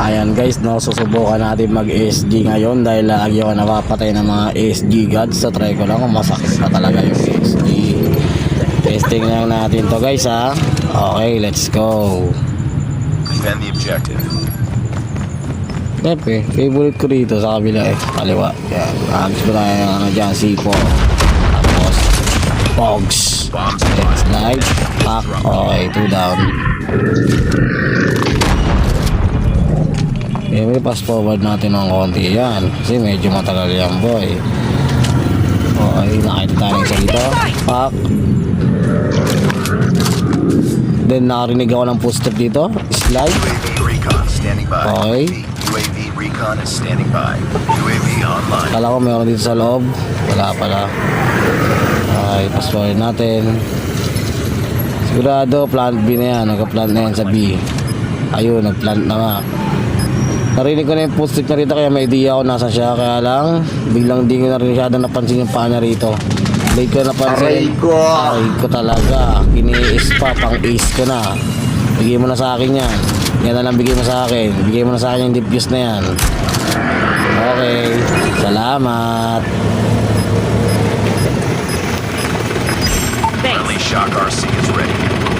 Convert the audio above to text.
Ayan guys, no, susubukan natin mag-SG ngayon dahil lagi ako napapatay ng mga SG gods. So try ko lang kung masakit pa talaga yung SG. Testing lang natin to guys ha. Okay, let's go. Defend the objective. Tepe, favorite ko dito sa kabila eh, kaliwa. Yan, gusto ko tayo ng ano dyan, C4. Tapos, Pogs. Let's slide, pack. Okay, 2 down. Okay, may pass forward natin ng konti yan. Kasi medyo matagal yan boy. Okay, nakita tayo isa dito. Pack. Then nakarinig ako ng footstep dito. Slide. UAV recon standing by. Okay. UAV recon is standing by. UAV online. Kala ko meron dito sa loob. Wala pala. Okay, pass forward natin. Sigurado plant B na yan. Nagka-plant na yan sa B. Ayun, nag-plant na nga. Narinig ko na yung footstep na rito kaya may idea ako nasa siya. Kaya lang, biglang di ko na rin masyadong napansin yung paa niya rito. Late ko napansin. Aray ko talaga. Kini-ace pa, pang-ace ko na. Bigay mo na sa akin yan. Yan na lang bigay mo sa akin. Bigay mo na sa akin yung diffuse na yan. Okay. Salamat. Friendly Shock RC is ready.